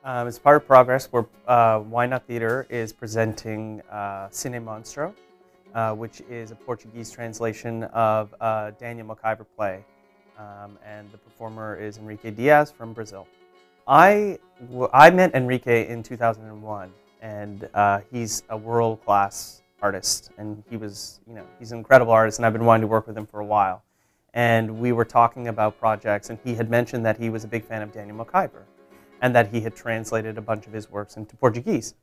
As part of Progress, Why Not Theatre is presenting Cine Monstro, which is a Portuguese translation of a Daniel McIver play, and the performer is Enrique Diaz from Brazil. I met Enrique in 2001, and he's a world-class artist, and he's an incredible artist, and I've been wanting to work with him for a while. And we were talking about projects, and he had mentioned that he was a big fan of Daniel McIver, and that he had translated a bunch of his works into Portuguese.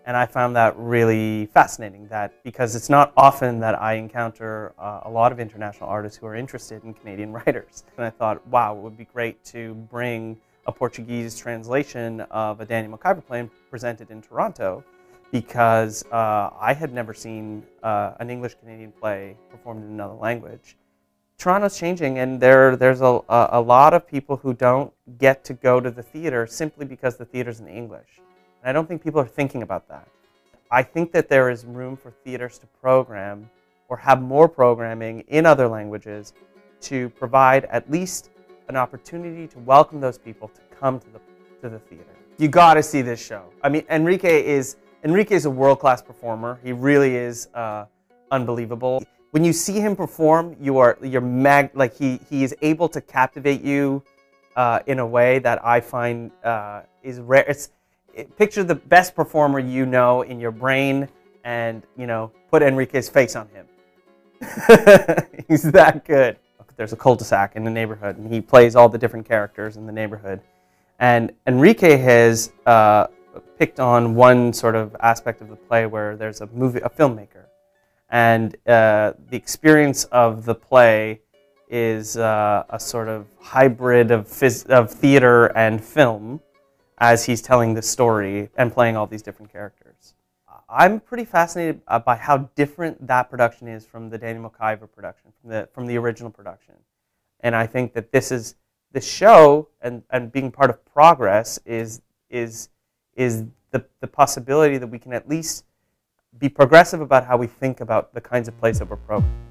And I found that really fascinating, because it's not often that I encounter a lot of international artists who are interested in Canadian writers. And I thought, wow, it would be great to bring a Portuguese translation of a Daniel McIver play and present it in Toronto, because I had never seen an English-Canadian play performed in another language. Toronto's changing, and there's a lot of people who don't get to go to the theater simply because the theater's in English. And I don't think people are thinking about that. I think that there is room for theaters to program or have more programming in other languages to provide at least an opportunity to welcome those people to come to the theater. You got to see this show. I mean, Enrique is a world-class performer. He really is unbelievable. When you see him perform, he is able to captivate you in a way that I find is rare. Picture the best performer you know in your brain, and put Enrique's face on him. He's that good. There's a cul-de-sac in the neighborhood, and he plays all the different characters in the neighborhood. And Enrique has picked on one sort of aspect of the play where there's a filmmaker. And the experience of the play is a sort of hybrid of theater and film, as he's telling the story and playing all these different characters. I'm pretty fascinated by how different that production is from the Daniel McIver production, from the original production. And I think that this show and being part of Progress is the possibility that we can at least be progressive about how we think about the kinds of plays that we're programming.